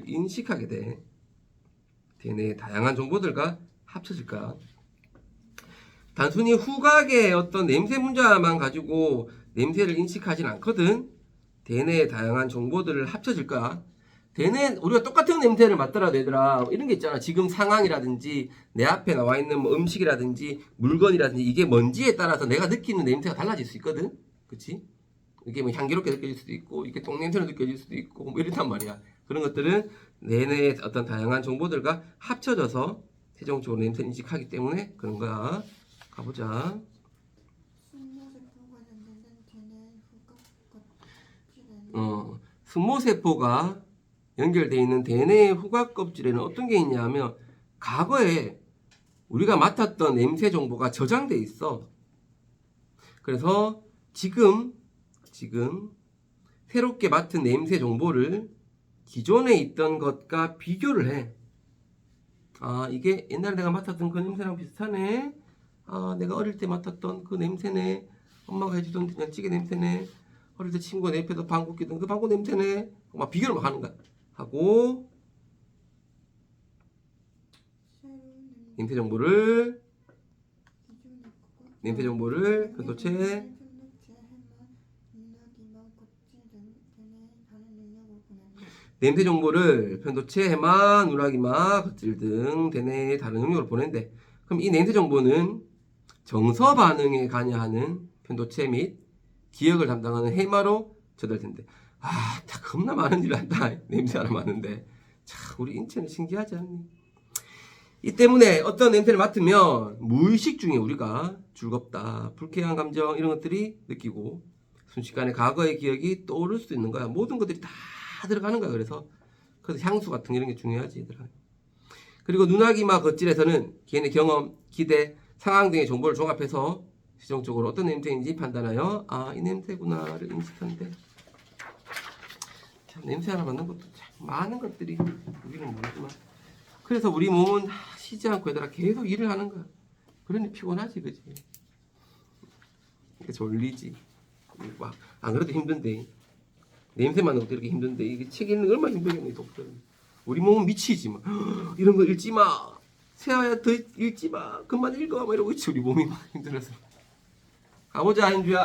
인식하게 돼. 대뇌의 다양한 정보들과 합쳐질까? 단순히 후각의 어떤 냄새 분자만 가지고 냄새를 인식하진 않거든. 대뇌의 다양한 정보들을 합쳐질까? 대뇌 우리가 똑같은 냄새를 맡더라도 얘들아 이런 게 있잖아. 지금 상황이라든지 내 앞에 나와 있는 뭐 음식이라든지 물건이라든지 이게 뭔지에 따라서 내가 느끼는 냄새가 달라질 수 있거든. 그치? 이게 뭐 향기롭게 느껴질 수도 있고 이게 똥냄새로 느껴질 수도 있고 뭐 이렇단 말이야. 그런 것들은 내뇌의 어떤 다양한 정보들과 합쳐져서 최종적으로 냄새 인식하기 때문에 그런 거야. 가보자. 승모세포가 연결된 대뇌의 후각 껍질에는 승모세포가 연결되어 있는 대뇌의 후각 껍질에는 어떤 게 있냐 하면 과거에 우리가 맡았던 냄새 정보가 저장돼 있어. 그래서 지금 새롭게 맡은 냄새 정보를 기존에 있던 것과 비교를 해. 아, 이게 옛날에 내가 맡았던 그 냄새랑 비슷하네. 아, 내가 어릴 때 맡았던 그 냄새네. 엄마가 해주던 그냥 찌개 냄새네. 어릴 때 친구가 내 옆에서 방구 끼던 그 방구 냄새네. 막 비교를 막 하는 거야. 하고 새로운 냄새 정보를 기존의 그것 냄새 정보를 편도체, 편도체 해마, 윤곽이나 껍질 등 대뇌에 다른 능력으로 보낸다. 냄새 정보를 편도체, 해마, 누락이마, 겉질 등 대뇌의 다른 영역으로 보낸대. 그럼 이 냄새 정보는 정서 반응에 관여하는 편도체 및 기억을 담당하는 해마로 전달된대. 아, 다 겁나 많은 일을 한다. 냄새 하나 많은데. 참, 우리 인체는 신기하지 않니? 이 때문에 어떤 냄새를 맡으면 무의식 중에 우리가 즐겁다, 불쾌한 감정 이런 것들이 느끼고 순식간에 과거의 기억이 떠오를 수도 있는 거야. 모든 것들이 다 들어가는 거야. 그래서 향수 같은 이런 게 중요하지, 얘들아. 그리고 눈하기마 겉질에서는 개인의 경험, 기대, 상황 등의 정보를 종합해서 시정적으로 어떤 냄새인지 판단하여 아, 이 냄새구나를 인식한대. 참, 냄새 하나 맡는 것도 참 많은 것들이 우리는 모르지만 그래서 우리 몸은 쉬지 않고 얘들아 계속 일을 하는 거야. 그러니 피곤하지, 그지? 그러니까 졸리지. 막 안 그래도 힘든데 냄새 맡는 것도 이렇게 힘든데 이게 책 읽는 거 얼마나 힘들겠니, 독서. 우리 몸은 미치지 막 이런 거 읽지 마. 세아야 더 읽지 마. 그만 읽어. 막 이러고 있지 우리 몸이 막 힘들어서. 가보자, 인주야.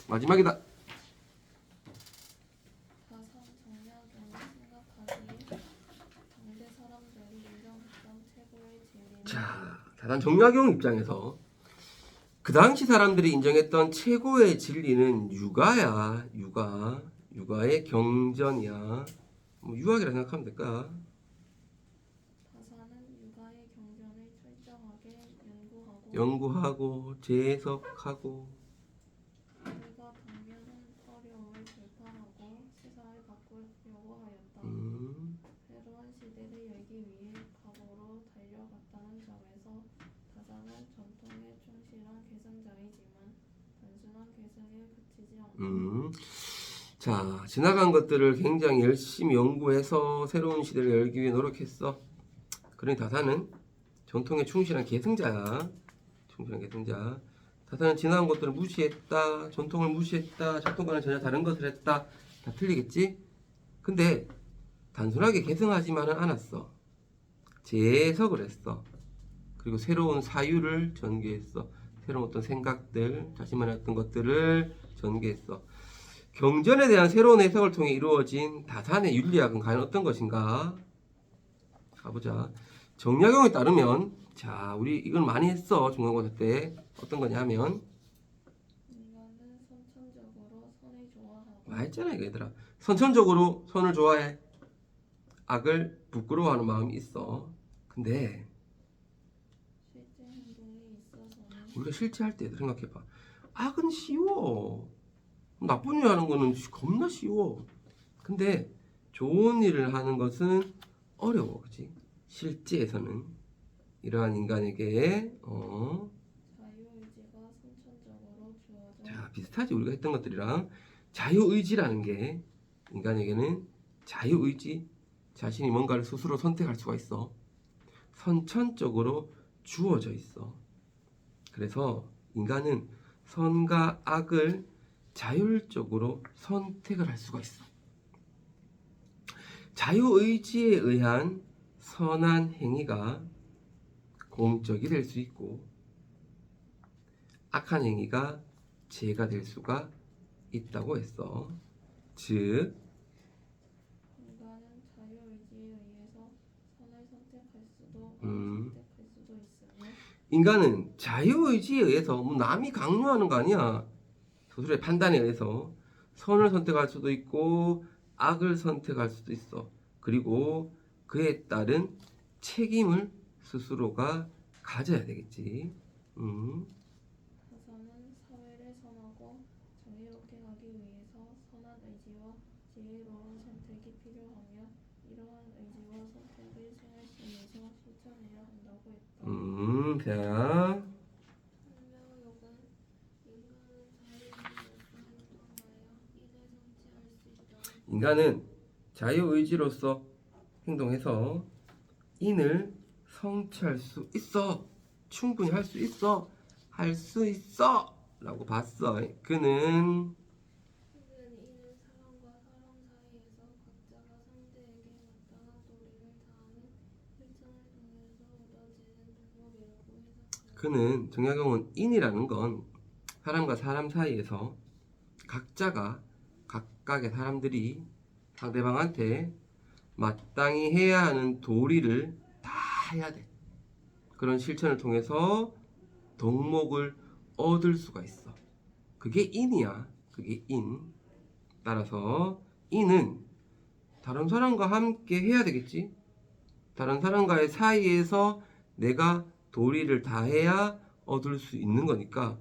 마지막이다. 다산 정약용이 생각하기에 당대 사람들이 인정했던 최고의 진리는 자, 다단 정약용 입장에서 그 당시 사람들이 인정했던 최고의 진리는 육아야. 육아의 경전이야. 뭐 유학이라 생각하면 될까? 다산은 육아의 경전을 철저하게 연구하고 연구하고 재해석하고 그가 당면한 어려움을 돌파하고 시사를 바꾸려고 하였다. 새로운 시대를 열기 위해 각오로 달려갔다는 점에서 다산은 전통에 충실한 계승자이지만 단순한 계승에 그치지 않고 자, 지나간 것들을 굉장히 열심히 연구해서 새로운 시대를 열기 위해 노력했어. 그러니 다산은 전통에 충실한 계승자야. 충실한 계승자. 다산은 지나간 것들을 무시했다. 전통을 무시했다. 전통과는 전혀 다른 것을 했다. 다 틀리겠지? 근데 단순하게 계승하지만은 않았어. 재해석을 했어. 그리고 새로운 사유를 전개했어. 새로운 어떤 생각들, 자신만의 어떤 것들을 전개했어. 경전에 대한 새로운 해석을 통해 이루어진 다산의 윤리학은 과연 어떤 것인가? 가보자. 정약용에 따르면, 자, 우리 이걸 많이 했어. 중간고사 때. 어떤 거냐 하면, 인간은 선천적으로 선을 좋아하고 말했잖아, 이거 얘들아. 선천적으로 선을 좋아해. 악을 부끄러워하는 마음이 있어. 근데, 실제 행동에 있어서는 우리가 실제 할 때 생각해봐. 악은 쉬워. 나쁜 일 하는 거는 겁나 쉬워. 근데 좋은 일을 하는 것은 어려워, 그치? 실제에서는 이러한 인간에게 자유의지가 선천적으로 주어져 자, 비슷하지. 우리가 했던 것들이랑 자유의지라는 게 인간에게는 자유의지, 자신이 뭔가를 스스로 선택할 수가 있어. 선천적으로 주어져 있어. 그래서 인간은 선과 악을 자율적으로 선택을 할 수가 있어. 자유의지에 의한 선한 행위가 공적이 될 수 있고 악한 행위가 죄가 될 수가 있다고 했어. 즉 인간은 자유의지에 의해서 선을 선택할 수도 악을 선택할 수도 있으며 인간은 자유의지에 의해서 뭐 남이 강요하는 거 아니야. 스스로의 판단에 의해서 선을 선택할 수도 있고 악을 선택할 수도 있어. 그리고 그에 따른 책임을 스스로가 가져야 되겠지. 다산은 사회를 선하고 정의롭게 하기 위해서 선한 의지와 지혜로운 선택이 필요하며 이러한 의지와 선택을 생활 속에서 실천해야 한다고 했다. 자, 설명욕은 인간은 자유의지로서 행동하여 이를 성취할 수 있다. 인간은 자유의지로서 행동해서 인을 성취할 수 있어. 충분히 할 수 있어. 할 수 있어. 라고 봤어. 그는 이는 사람과 사람 사이에서 각자가 상대에게 마땅한 도리를 다하는 실천을 통해서 얻어지는 방법이라고 해석하였다. 그는 정약용은 인이라는 건 사람과 사람 사이에서 각자가 각각의 사람들이 상대방한테 마땅히 해야 하는 도리를 다 해야 돼. 그런 실천을 통해서 덕목을 얻을 수가 있어. 그게 인이야. 그게 인. 따라서 인은 다른 사람과 함께 해야 되겠지. 다른 사람과의 사이에서 내가 도리를 다 해야 얻을 수 있는 거니까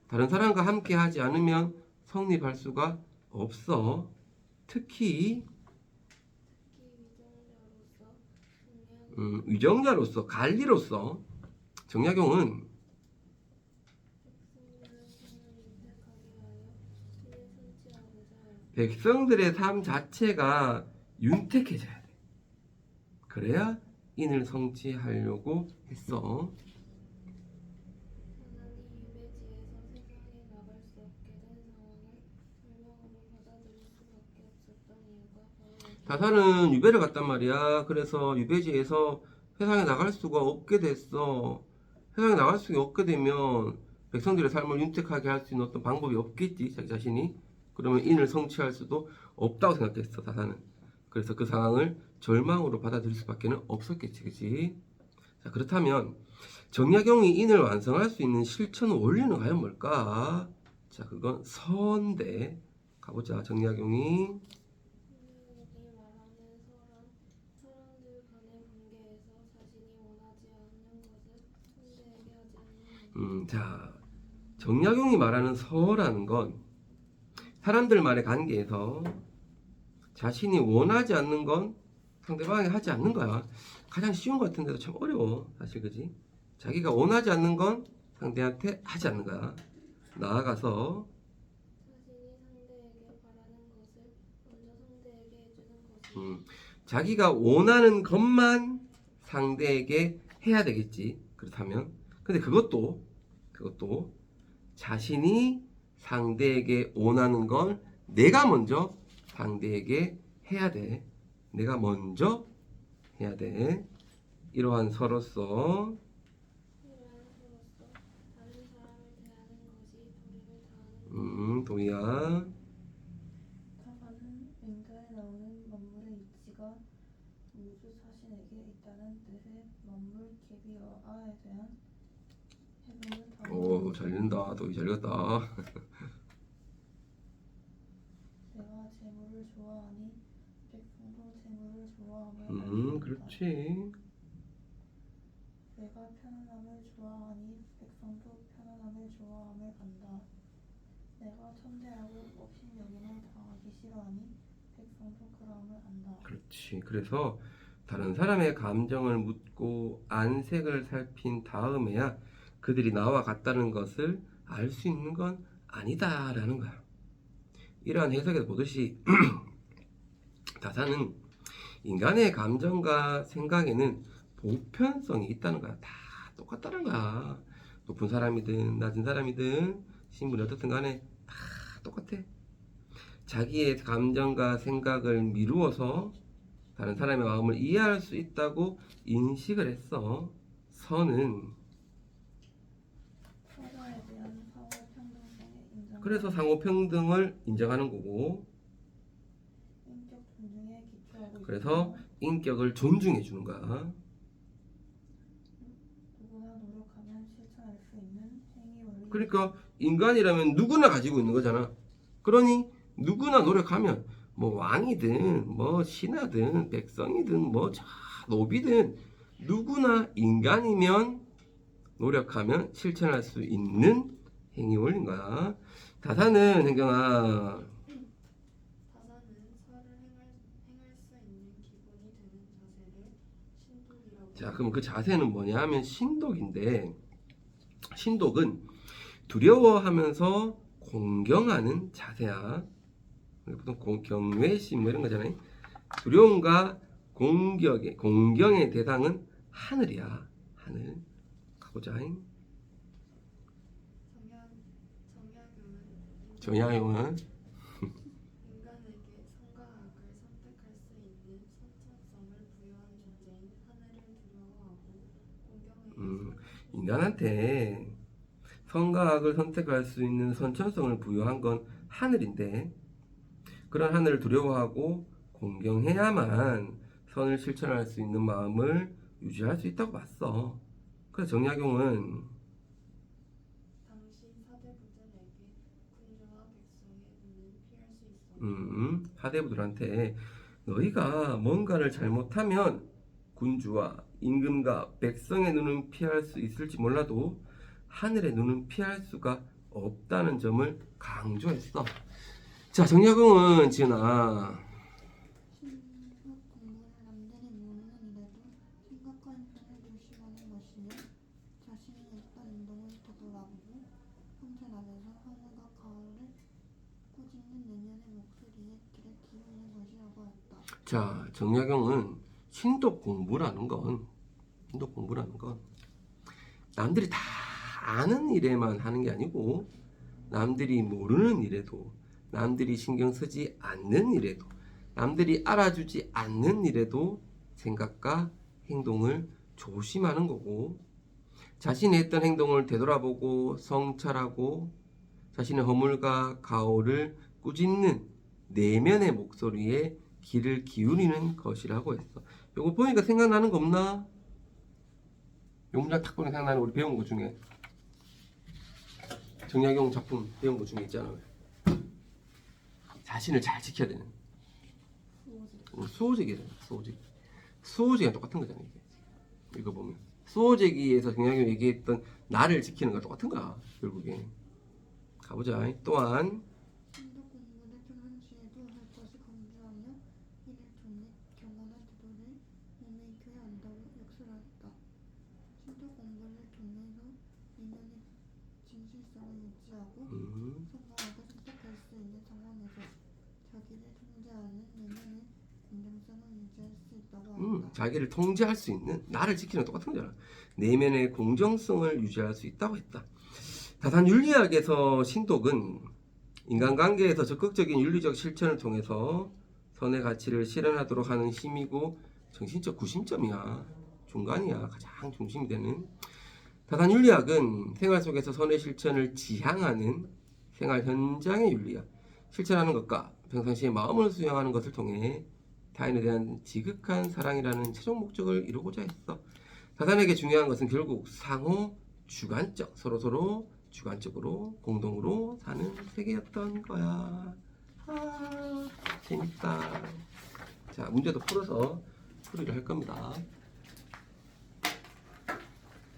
다른 사람과 함께 하지 않으면 성립할 수가 없어. 특히 위정자로서 관리로서 정약용은 백성들의 삶 자체가 윤택해져야 돼. 그래야 인을 성취하려고 했어. 다산은 유배를 갔단 말이야. 그래서 유배지에서 세상에 나갈 수가 없게 됐어. 세상에 나갈 수가 없게 되면 백성들의 삶을 윤택하게 할 수 있는 어떤 방법이 없겠지, 자기 자신이. 그러면 인을 성취할 수도 없다고 생각했어, 다산은. 그래서 그 상황을 절망으로 받아들일 수밖에 없었겠지, 그치? 자, 그렇다면 정약용이 인을 완성할 수 있는 실천 원리는 과연 뭘까? 자, 그건 선대. 가보자. 정약용이 자, 정약용이 말하는 서라는 건 사람들만의 관계에서 자신이 원하지 않는 건 상대방이 하지 않는 거야. 가장 쉬운 것 같은데도 참 어려워, 사실. 그지? 자기가 원하지 않는 건 상대한테 하지 않는 거야. 나아가서 자기가 원하는 것만 상대에게 해야 되겠지. 그렇다면 근데 그것도 자신이 상대에게 원하는 건 내가 먼저 상대에게 해야 돼. 내가 먼저 해야 돼. 이러한 서로서 도희야. 타가는 맹자에 나오는 만물의 이치가 우주 자신에게 있다는 뜻의 만물 계비어아에 대한 해석을 오, 잘 읽는다. 도희 잘 읽었다. 내가 재물을 좋아하니 백성도 재물을 좋아하며 그렇지. 내가 편안함을 좋아하니 백성도 편안함을 좋아함을 안다. 내가 천대하고 업신여김을 당하기 싫어하니 백성도 그러함을 안다. 그렇지. 그래서 다른 사람의 감정을 묻고 안색을 살핀 다음에야 그들이 나와 같다는 것을 알 수 있는 건 아니다라는 거야. 이러한 해석에서 보듯이 다산은 인간의 감정과 생각에는 보편성이 있다는 거야. 다 똑같다는 거야. 높은 사람이든 낮은 사람이든 신분이 어떻든 간에 다 똑같아. 자기의 감정과 생각을 미루어서 다른 사람의 마음을 이해할 수 있다고 인식을 했어. 선은 서자에 대한 상호평등성의 인정. 그래서 상호평등을 인정하는 거고, 인격 존중에 기초하고 그래서 있으며 인격을 존중해 주는 거야. 누구나 노력하면 실천할 수 있는 행위 원리. 그러니까 인간이라면 누구나 가지고 있는 거잖아. 그러니 누구나 노력하면 뭐 왕이든 뭐 신하든 백성이든 뭐 노비든 누구나 인간이면 노력하면 실천할 수 있는 행위 원리인 거야. 다산은 hen경아 다산은 설을 행할 수 있는 기본이 되는 자세를 신독이라고. 자, 그럼 그 자세는 뭐냐 하면 신독인데, 신독은 두려워하면서 공경하는 자세야. 보통 경외심 뭐 이런 거잖아요. 두려움과 공경의 대상은 하늘이야. 하늘. 가보자. 정약용은 인간에게 성과학을 선택할 수 있는 선천성을 부여한 존재인 하늘을 두려워하고 공경에 인간한테 성과학을 선택할 수 있는 선천성을 부여한 건 하늘인데 그런 하늘을 두려워하고 공경해야만 선을 실천할 수 있는 마음을 유지할 수 있다고 봤어. 그래서 정약용은 당시 사대부들에게 군주와 백성의 눈을 피할 수 있었다. 하대부들한테 너희가 뭔가를 잘못하면 군주와 임금과 백성의 눈은 피할 수 있을지 몰라도 하늘의 눈은 피할 수가 없다는 점을 강조했어. 자, 정약용은 지은아 신학 공부를 남들이 모르는 일에도 생각과 행동을 조심하는 것이며 자신이 했던 행동을 되돌아보고 성찰하면서 하늘과 가을을 꾸짖는 내면의 목소리에 귀를 기울이는 것이라고 했다. 자, 정약용은 신독 공부라는 건 남들이 다 아는 일에만 하는 게 아니고 남들이 모르는 일에도 남들이 신경 쓰지 않는 일에도 남들이 알아주지 않는 일에도 생각과 행동을 조심하는 거고 자신이 했던 행동을 되돌아보고 성찰하고 자신의 허물과 가오를 꾸짖는 내면의 목소리에 귀를 기울이는 것이라고 했어. 요거 보니까 생각나는 거 없나? 요 문장 딱 보니까 생각나는 거 우리 배운 거 중에 정약용 작품 배운 거 중에 있잖아. 자신을 잘 지켜야 되는 수호제기잖아. 수호제기랑 똑같은 거잖아. 이거 보면 수호제기에서 정약용이 얘기했던 나를 지키는 거랑 똑같은 거야. 결국에 가보자. 또한 신독 공부를 평상시에도 할 것을 강조하며 이를 통해 경건한 태도를 몸에 익혀야 한다고 역설하였다. 신독 공부를 통해서 내면의 진실성을 유지하고 성과학을 선택할 수 있는 상황에서 자기를 통제하는 내면의 공정성을 유지할 수 있다고 한다. 자기를 통제할 수 있는 나를 지키는 거 똑같은 거잖아. 내면의 공정성을 유지할 수 있다고 했다. 다산 윤리학에서 신독은 인간관계에서 적극적인 윤리적 실천을 통해서 선의 가치를 실현하도록 하는 힘이고 정신적 구심점이야. 중간이야. 가장 중심이 되는. 다산 윤리학은 생활 속에서 선의 실천을 지향하는 생활 현장의 윤리야. 실천하는 것과 평상시에 마음을 수양하는 것을 통해 타인에 대한 지극한 사랑이라는 최종 목적을 이루고자 했어. 다산에게 중요한 것은 결국 상호 주관적, 서로서로 주관적으로 공동으로 사는 세계였던 거야. 재밌다. 자, 문제도 풀어서 풀이를 할 겁니다.